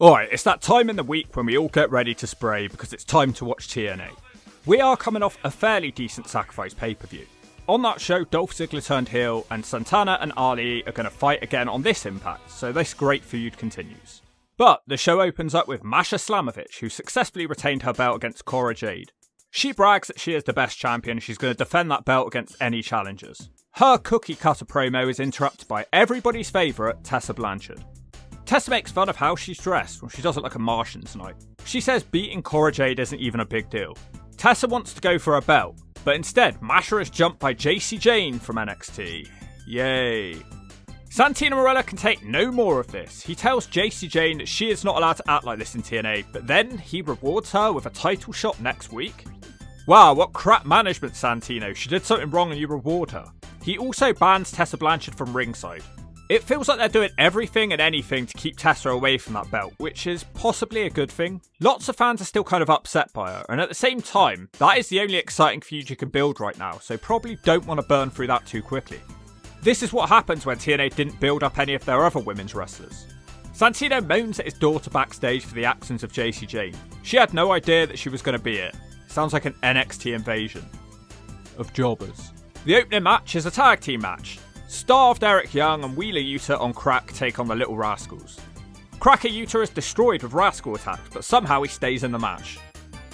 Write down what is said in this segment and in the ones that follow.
Alright, it's that time in the week when we all get ready to spray because it's time to watch TNA. We are coming off a fairly decent Sacrifice pay-per-view. On that show, Dolph Ziggler turned heel, and Santana and Ali are going to fight again on this Impact, so this great feud continues. But the show opens up with Masha Slamovich, who successfully retained her belt against Cora Jade. She brags that she is the best champion and she's going to defend that belt against any challengers. Her cookie cutter promo is interrupted by everybody's favourite, Tessa Blanchard. Tessa makes fun of how she's dressed. Well, she does look like a Martian tonight. She says beating Cora Jade isn't even a big deal. Tessa wants to go for a belt, but instead, Masha is jumped by JC Jane from NXT. Yay. Santino Marella can take no more of this. He tells JC Jane that she is not allowed to act like this in TNA, but then he rewards her with a title shot next week. Wow, what crap management, Santino. She did something wrong and you reward her. He also bans Tessa Blanchard from ringside. It feels like they're doing everything and anything to keep Tessa away from that belt, which is possibly a good thing. Lots of fans are still kind of upset by her, and at the same time, that is the only exciting feud you can build right now, so probably don't want to burn through that too quickly. This is what happens when TNA didn't build up any of their other women's wrestlers. Santino moans at his daughter backstage for the actions of JC Jane. She had no idea that she was going to be it. Sounds like an NXT invasion of jobbers. The opening match is a tag team match. Starved Eric Young and Wheeler Yuta on Crack take on the Little Rascals. Cracker Yuta is destroyed with Rascal attacks, but somehow he stays in the match.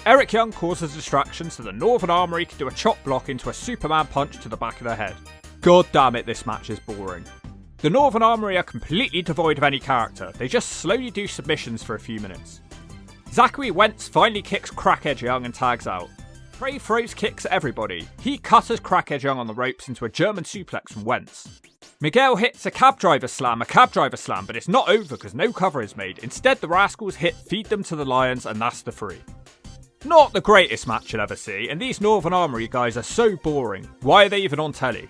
Eric Young causes a distraction so the Northern Armory can do a chop block into a Superman punch to the back of their head. God damn it, this match is boring. The Northern Armory are completely devoid of any character, they just slowly do submissions for a few minutes. Zachary Wentz finally kicks Crackhead Young and tags out. Trey throws kicks at everybody. He cutters Crackhead Young on the ropes into a German suplex from Wentz. Miguel hits a cab driver slam, but it's not over because no cover is made. Instead, the Rascals hit Feed Them to the Lions, and that's the three. Not the greatest match you'll ever see, and these Northern Armory guys are so boring. Why are they even on telly?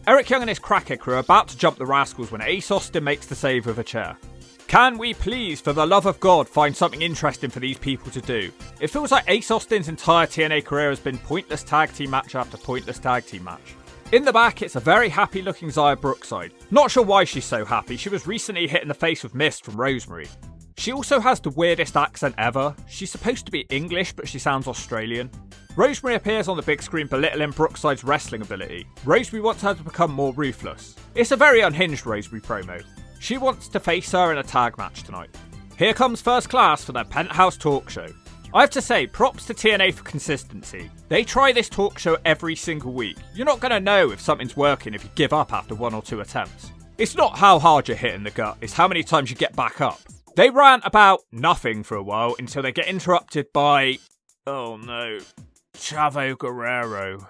Eric Young and his Crackhead crew are about to jump the Rascals when Ace Austin makes the save with a chair. Can we please, for the love of God, find something interesting for these people to do? It feels like Ace Austin's entire TNA career has been pointless tag team match after pointless tag team match. In the back, it's a very happy looking Xia Brookside. Not sure why she's so happy, she was recently hit in the face with mist from Rosemary. She also has the weirdest accent ever. She's supposed to be English, but she sounds Australian. Rosemary appears on the big screen belittling Brookside's wrestling ability. Rosemary wants her to become more ruthless. It's a very unhinged Rosemary promo. She wants to face her in a tag match tonight. Here comes First Class for their Penthouse talk show. I have to say, props to TNA for consistency. They try this talk show every single week. You're not going to know if something's working if you give up after 1 or 2 attempts. It's not how hard you're hit in the gut, it's how many times you get back up. They rant about nothing for a while until they get interrupted by... oh no. Chavo Guerrero.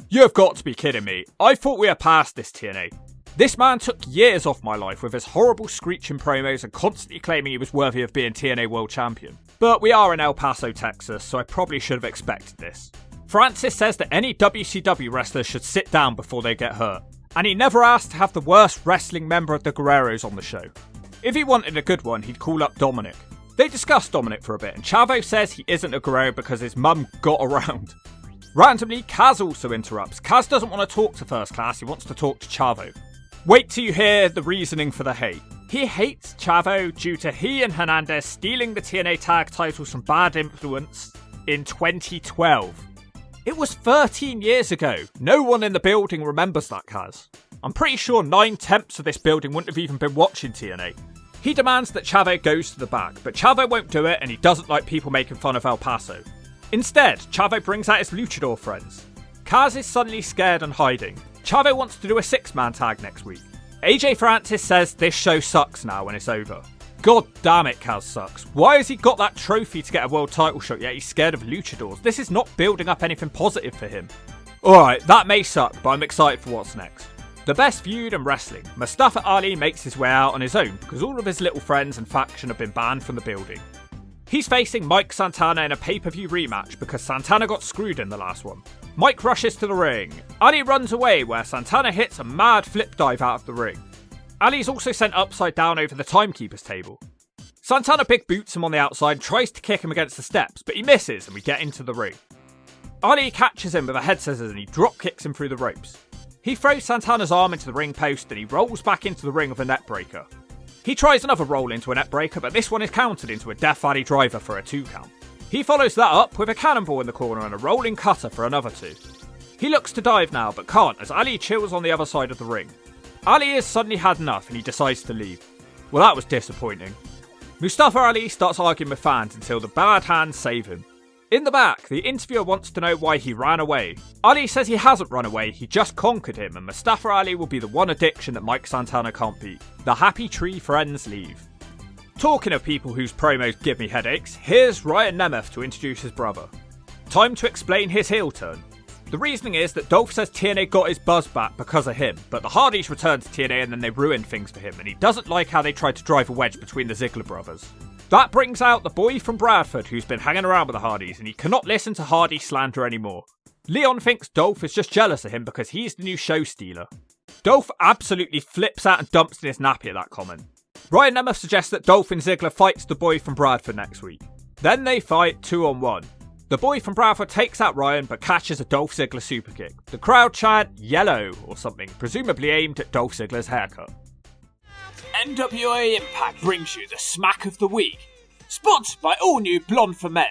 You've got to be kidding me. I thought we were past this, TNA. This man took years off my life with his horrible screeching promos and constantly claiming he was worthy of being TNA World Champion. But we are in El Paso, Texas, so I probably should have expected this. Francis says that any WCW wrestler should sit down before they get hurt. And he never asked to have the worst wrestling member of the Guerreros on the show. If he wanted a good one, he'd call up Dominic. They discuss Dominic for a bit, and Chavo says he isn't a Guerrero because his mum got around. Randomly, Kaz also interrupts. Kaz doesn't want to talk to First Class, he wants to talk to Chavo. Wait till you hear the reasoning for the hate. He hates Chavo due to he and Hernandez stealing the TNA tag titles from Bad Influence in 2012. It was 13 years ago. No one in the building remembers that, Kaz. I'm pretty sure 9/10 of this building wouldn't have even been watching TNA. He demands that Chavo goes to the back, but Chavo won't do it and he doesn't like people making fun of El Paso. Instead, Chavo brings out his luchador friends. Kaz is suddenly scared and hiding. Chavo wants to do a 6-man tag next week. AJ Francis says this show sucks now when it's over. God damn it, Kaz sucks. Why has he got that trophy to get a world title shot yet he's scared of luchadors? This is not building up anything positive for him. Alright, that may suck, but I'm excited for what's next. The best feud in wrestling. Mustafa Ali makes his way out on his own because all of his little friends and faction have been banned from the building. He's facing Mike Santana in a pay-per-view rematch because Santana got screwed in the last one. Mike rushes to the ring. Ali runs away where Santana hits a mad flip dive out of the ring. Ali's also sent upside down over the timekeeper's table. Santana big boots him on the outside and tries to kick him against the steps, but he misses and we get into the ring. Ali catches him with a head scissors and he drop kicks him through the ropes. He throws Santana's arm into the ring post and he rolls back into the ring with a neck breaker. He tries another roll into a neckbreaker, but this one is countered into a Death Valley driver for a 2 count. He follows that up with a cannonball in the corner and a rolling cutter for another 2. He looks to dive now, but can't as Ali chills on the other side of the ring. Ali has suddenly had enough and he decides to leave. Well, that was disappointing. Mustafa Ali starts arguing with fans until the bad hands save him. In the back, the interviewer wants to know why he ran away. Ali says he hasn't run away, he just conquered him, and Mustafa Ali will be the one addiction that Mike Santana can't beat. The happy tree friends leave. Talking of people whose promos give me headaches, here's Ryan Nemeth to introduce his brother. Time to explain his heel turn. The reasoning is that Dolph says TNA got his buzz back because of him, but the Hardys returned to TNA and then they ruined things for him, and he doesn't like how they tried to drive a wedge between the Ziggler brothers. That brings out the boy from Bradford who's been hanging around with the Hardys, and he cannot listen to Hardy slander anymore. Leon thinks Dolph is just jealous of him because he's the new show stealer. Dolph absolutely flips out and dumps in his nappy at that comment. Ryan Nemeth suggests that Dolph and Ziggler fights the boy from Bradford next week. Then they fight 2-on-1. The boy from Bradford takes out Ryan but catches a Dolph Ziggler superkick. The crowd chant yellow or something, presumably aimed at Dolph Ziggler's haircut. NWA Impact brings you the Smack of the Week, sponsored by all new Blonde for Men.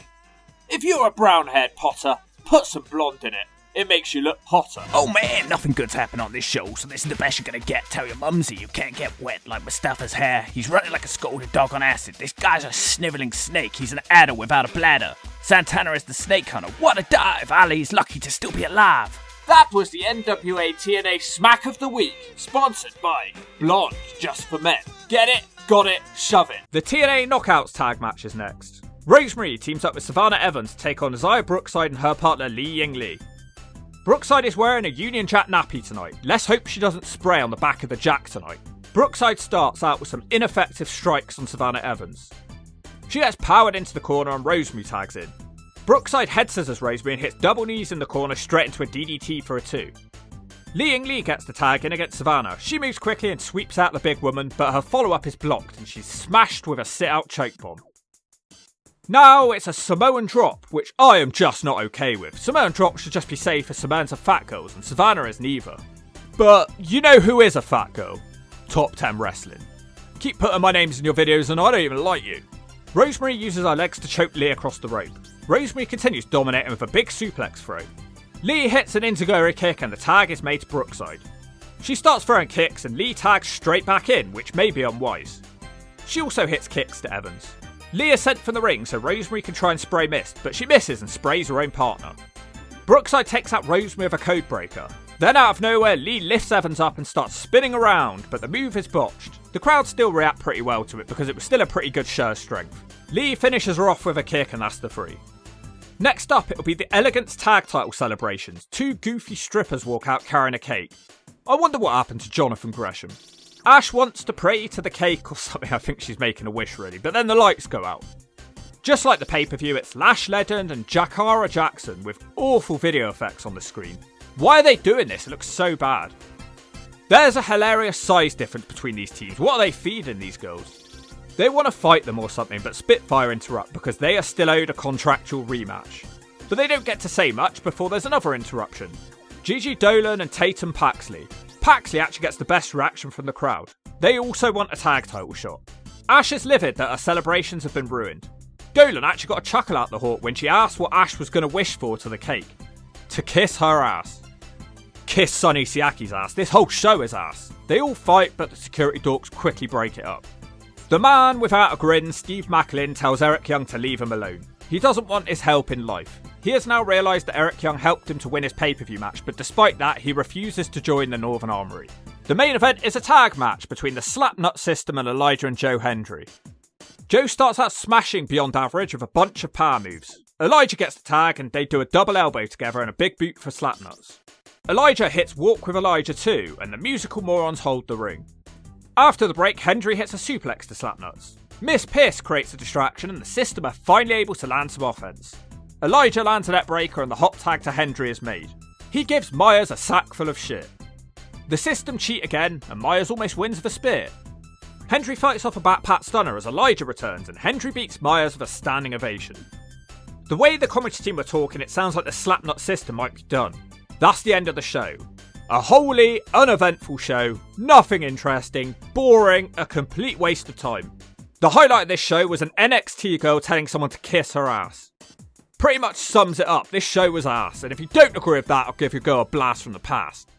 If you're a brown-haired Potter, put some blonde in it. It makes you look hotter. Oh man, nothing good's happened on this show, so this is the best you're gonna get. Tell your mumsy you can't get wet like Mustafa's hair. He's running like a scalded dog on acid. This guy's a snivelling snake. He's an adder without a bladder. Santana is the snake hunter. What a dive! Ali's lucky to still be alive. That was the NWA TNA Smack of the Week, sponsored by Blonde Just for Men. Get it? Got it? Shove it. The TNA Knockouts tag match is next. Rosemary teams up with Savannah Evans to take on Isaiah Brookside and her partner Li Ying Li. Brookside is wearing a Union Jack nappy tonight. Let's hope she doesn't spray on the back of the Jack tonight. Brookside starts out with some ineffective strikes on Savannah Evans. She gets powered into the corner and Rosemary tags in. Brookside head scissors Rosemary and hits double knees in the corner straight into a DDT for a 2. Li Ying Li gets the tag in against Savannah. She moves quickly and sweeps out the big woman, but her follow-up is blocked and she's smashed with a sit-out choke bomb. Now it's a Samoan drop, which I am just not okay with. Samoan drop should just be safe for Samoans are fat girls, and Savannah is neither. But you know who is a fat girl? Top 10 Wrestling. Keep putting my names in your videos and I don't even like you. Rosemary uses her legs to choke Lee across the rope. Rosemary continues dominating with a big suplex throw. Lee hits an enziguri kick and the tag is made to Brookside. She starts throwing kicks and Lee tags straight back in, which may be unwise. She also hits kicks to Evans. Lee is sent from the ring so Rosemary can try and spray mist, but she misses and sprays her own partner. Brookside takes out Rosemary with a code breaker. Then out of nowhere, Lee lifts Evans up and starts spinning around, but the move is botched. The crowd still react pretty well to it because it was still a pretty good show of strength. Lee finishes her off with a kick and that's the 3. Next up, it'll be the Elegance Tag Title celebrations. 2 goofy strippers walk out carrying a cake. I wonder what happened to Jonathan Gresham. Ash wants to pray to the cake or something. I think she's making a wish really, but then the lights go out. Just like the pay-per-view, it's Lash Legend and Jakara Jackson with awful video effects on the screen. Why are they doing this? It looks so bad. There's a hilarious size difference between these teams. What are they feeding these girls? They want to fight them or something, but Spitfire interrupt because they are still owed a contractual rematch. But they don't get to say much before there's another interruption. Gigi Dolan and Tatum Paxley. Paxley actually gets the best reaction from the crowd. They also want a tag title shot. Ash is livid that her celebrations have been ruined. Dolan actually got a chuckle out the hawk when she asked what Ash was going to wish for to the cake. To kiss her ass. Kiss Sonny Siaki's ass. This whole show is ass. They all fight, but the security dorks quickly break it up. The man without a grin, Steve Macklin, tells Eric Young to leave him alone. He doesn't want his help in life. He has now realised that Eric Young helped him to win his pay-per-view match, but despite that, he refuses to join the Northern Armory. The main event is a tag match between the Slapnut System and Elijah and Joe Hendry. Joe starts out smashing beyond average with a bunch of power moves. Elijah gets the tag and they do a double elbow together and a big boot for Slapnuts. Elijah hits Walk with Elijah too, and the musical morons hold the ring. After the break, Hendry hits a suplex to Slapnuts. Miss Pierce creates a distraction and the System are finally able to land some offense. Elijah lands a net breaker and the hot tag to Hendry is made. He gives Myers a sack full of shit. The System cheat again and Myers almost wins with a spear. Hendry fights off a back pat stunner as Elijah returns and Hendry beats Myers with a standing ovation. The way the commentary team were talking, it sounds like the Slapnut System might be done. That's the end of the show. A wholly uneventful show, nothing interesting, boring, a complete waste of time. The highlight of this show was an NXT girl telling someone to kiss her ass. Pretty much sums it up, this show was ass, and if you don't agree with that, I'll give your girl a blast from the past.